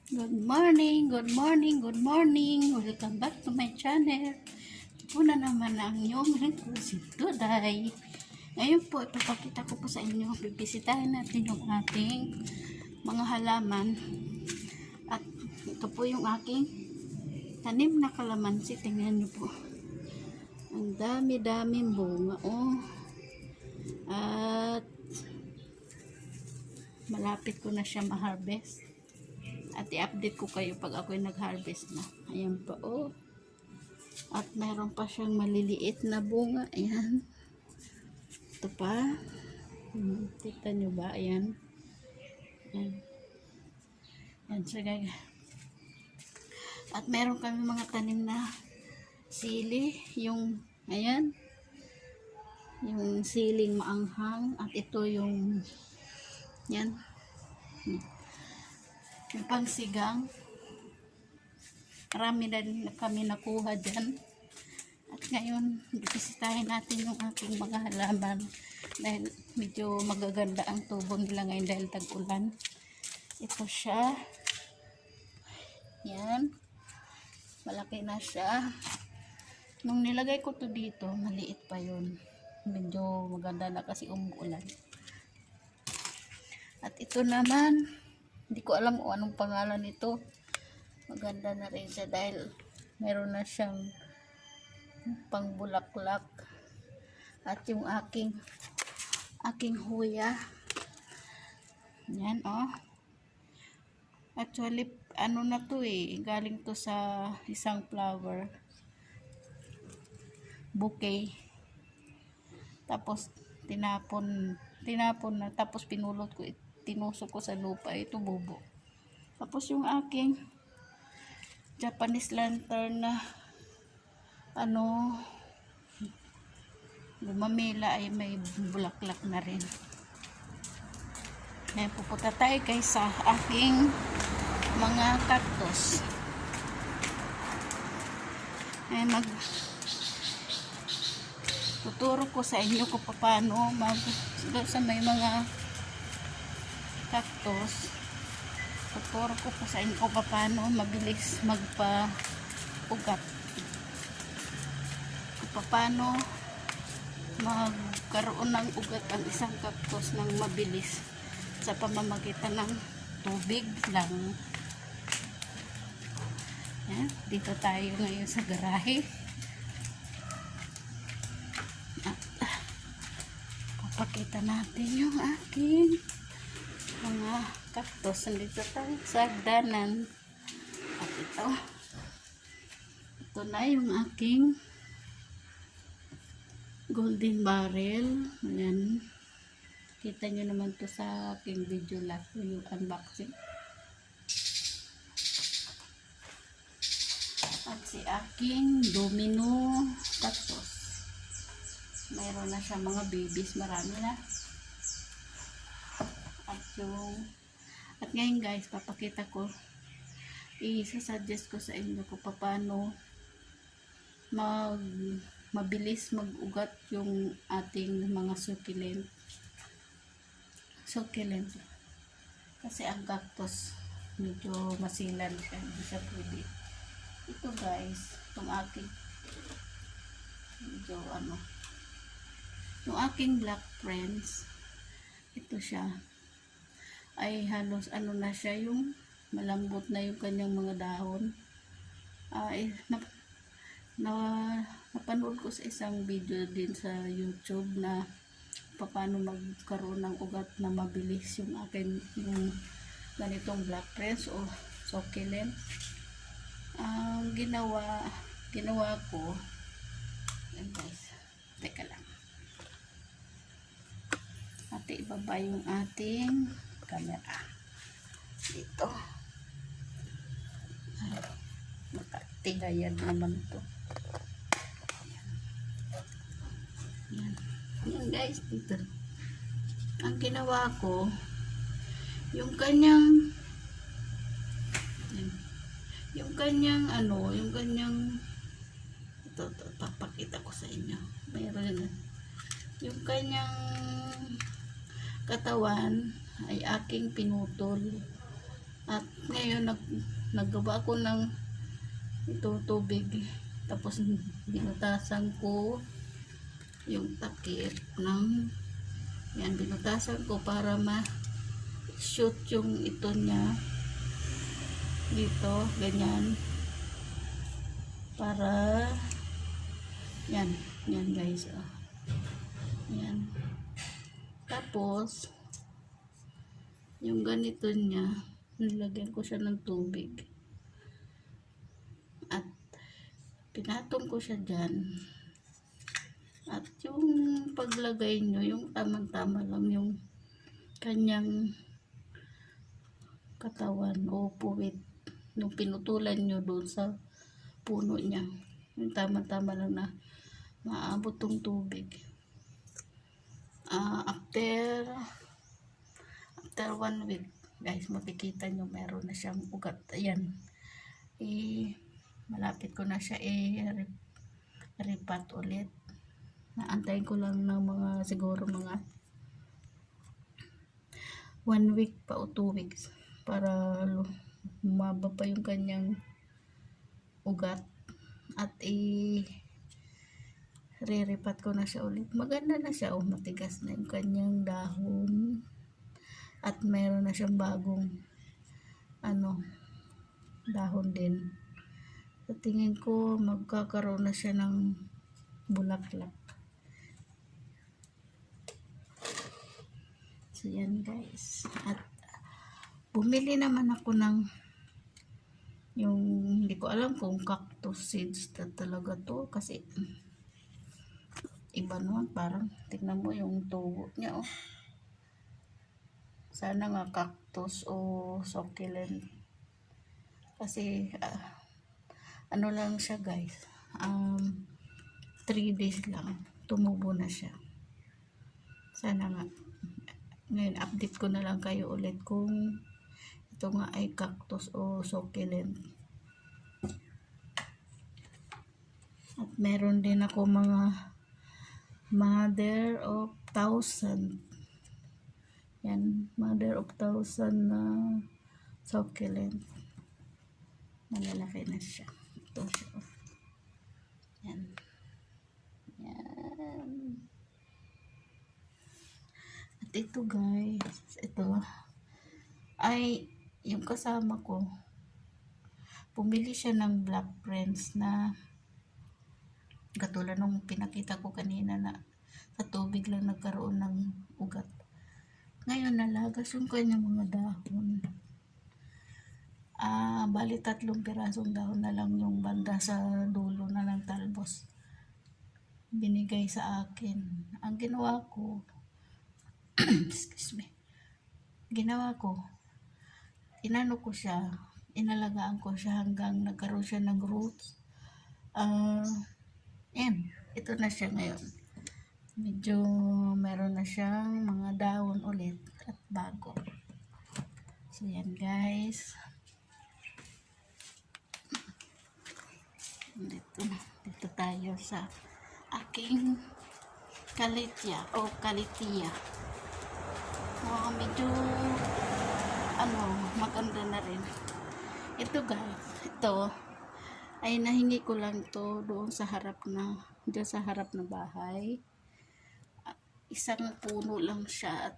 Good morning, good morning, good morning. Welcome back to my channel. Ito po na naman ang inyong lingkod si Duday. Ngayon po, ipapakita ko po sa inyo. Bibisitahin natin yung ating mga halaman. At ito po yung aking tanim na kalamansi. Tingnan nyo po. Ang dami-daming bunga. Oh. At malapit ko na siya ma-harvest. At i-update ko kayo pag ako'y nag-harvest na. Ayan pa, oh. At meron pa siyang maliliit na bunga. Ayan. Ito pa. Kita nyo ba? Ayan. Ayan. Ayan siya, guys. At meron kami mga tanim na sili. Yung, ayan. Yung siling maanghang. At ito yung, yan. Yung pangsigang. Marami na din kami nakuha dyan. At ngayon, bisitahin natin yung aking mga halaman. Dahil medyo magaganda ang tubo nila ngayon dahil tag-ulan. Ito siya. Yan. Malaki na siya. Nung nilagay ko to dito, maliit pa yun. Medyo maganda na kasi umuulan. At ito naman, hindi ko alam kung anong pangalan nito. Maganda na rin siya dahil meron na siyang pangbulaklak. At yung aking huya. Yan, oh. Actually, ano na to eh. Galing to sa isang flower bouquet. Tapos, tinapon na. Tapos, pinulot ko ito. Tinusok ko sa lupa, ito bubo. Tapos yung aking Japanese lantern na lumamila ay may bulaklak na rin. Ngayon pupunta tayo guys sa aking mga cactus. Ngayon tuturo ko sa inyo kung paano sa may mga cactus. Tuturo ko po sa inyo kung paano mabilis magpa-ugat. Kung paano magkaroon ng ugat ang isang cactus ng mabilis sa pamamagitan ng tubig lang. Yan. Dito tayo ngayon sa garahe. At papakita natin yung aking mga cactus. Nandito tayo sa hagdanan. At ito na yung aking golden barrel. Ayan. Kita nyo naman to sa aking video last yung unboxing. At si aking domino cactus. Mayroon na siya mga babies. Marami na. At ngayon guys, papakita ko, i-suggest ko sa inyo kung paano mabilis mag-ugat yung ating mga succulent. Kasi ang cactus medyo masilan siya, hindi siya pwede. Ito guys, itong aking medyo yung aking black friends, ito siya ay halos na siya, yung malambot na yung kanyang mga dahon. Napanood ko sa isang video din sa YouTube na paano magkaroon ng ugat na mabilis yung akin, yung ganitong black prince o succulent. Ang ginawa ko, yan guys, teka lang, ate ibaba yung ating camera dito. Makatigayan naman to. Yan guys, dito ang ginawa ko, yung kanyang ito, papakita ko sa inyo. Mayroon yung kanyang katawan ay aking pinutol. At ngayon naggawa ako ng ito tubig. Tapos binutasan ko yung takip ng yan, binutasan ko para ma-shoot yung ito niya dito, ganyan. Para yan, yan guys. Oh. Yan. Tapos yung ganito niya, nilagyan ko siya ng tubig. At pinatong ko siya dyan. At yung paglagay nyo, yung tamang-tama lang yung kanyang katawan o puwit. Nung pinutulan nyo doon sa puno niya. Yung tamang-tama lang na maabot tong tubig. After 1 week, guys, makikita nyo meron na siyang ugat. Ayan. Malapit ko na siya ripat ulit. Naantayin ko lang ng mga siguro mga 1 week pa o 2 weeks para lumaba pa yung kanyang ugat at riripat ko na siya ulit. Maganda na siya, matigas na yung kanyang dahon at mayroon na siyang bagong dahon din. Sa tingin ko magkakaroon na siya ng bulaklak. So yan guys, at bumili naman ako ng yung hindi ko alam kung cactus seeds na talaga to kasi iba naman, parang tignan mo yung tubo niya sana nga cactus o succulent kasi ano lang siya guys, 3 days lang tumubo na siya. Sana nga ngayon update ko na lang kayo ulit kung ito nga ay cactus o succulent. At meron din ako mga mother of 1,000. Yan, mother of 1,000 na succulent. Malalaki na siya. Ito siya. Yan. Yan. At ito guys, ito ay yung kasama ko. Pumili siya ng black prince na katulad nung pinakita ko kanina na sa tubig lang nagkaroon ng ugat. Ngayon nalagas yung kanyang mga dahon. Bali 3 pirasong dahon na lang yung banda sa dulo na ng talbos binigay sa akin. Ang ginawa ko excuse me, inano ko siya, inalagaan ko siya hanggang nagkaroon siya ng roots. Ito na siya ngayon. Medyo meron na siyang mga dahon ulit at bago. So yan guys. Dito tayo sa aking kalitya o kalitia. Medyo maganda na rin. Ito guys, ito ay nahingi ko lang to doon sa harap na bahay. Isang puno lang siya at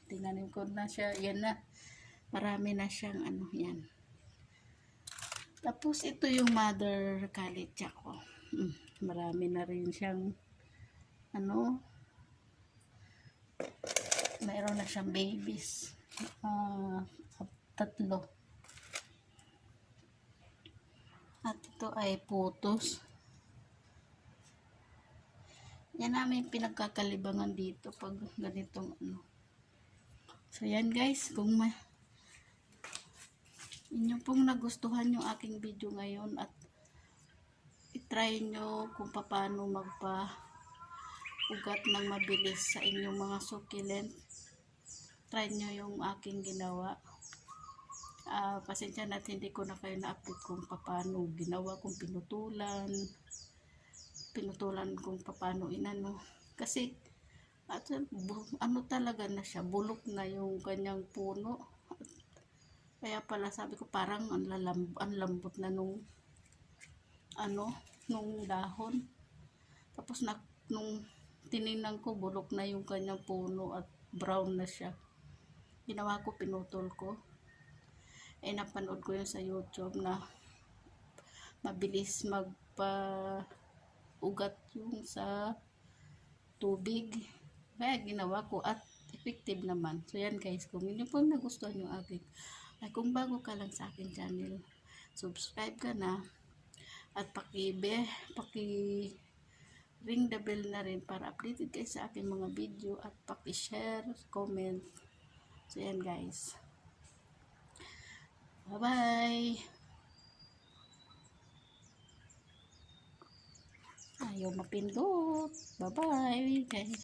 tinanim ko na siya. Yan na, marami na siyang yan. Tapos ito yung mother kalitya ko. Marami na rin siyang mayroon na siyang babies. 3. At ito ay putos. Yan namin pinagkakalibangan dito pag ganitong So yan guys, kung inyo pong nagustuhan yung aking video ngayon at itry nyo kung paano magpa-ugat ng mabilis sa inyong mga succulent. Try nyo yung aking ginawa. Pasensya natin hindi ko na kayo na-update kung paano ginawa, kung pinutulan kung paano inano. Kasi talaga na siya, bulok na yung kanyang puno. Kaya pala sabi ko parang ang lambot na nung nung dahon. Tapos nung tiningnan ko, bulok na yung kanyang puno at brown na siya. Ginawa ko, pinutol ko. Napanood ko yun sa YouTube na mabilis magpa-ugat yung sa tubig. Kaya ginawa ko at effective naman. So yan guys, kung hindi po nagustuhan yung aking, ay kung bago ka lang sa akin channel, subscribe ka na at paki ring the bell na rin para updated kayo sa aking mga video at paki-share, comment. So yan guys. Bye-bye! Ayaw mapindot. Bye-bye guys!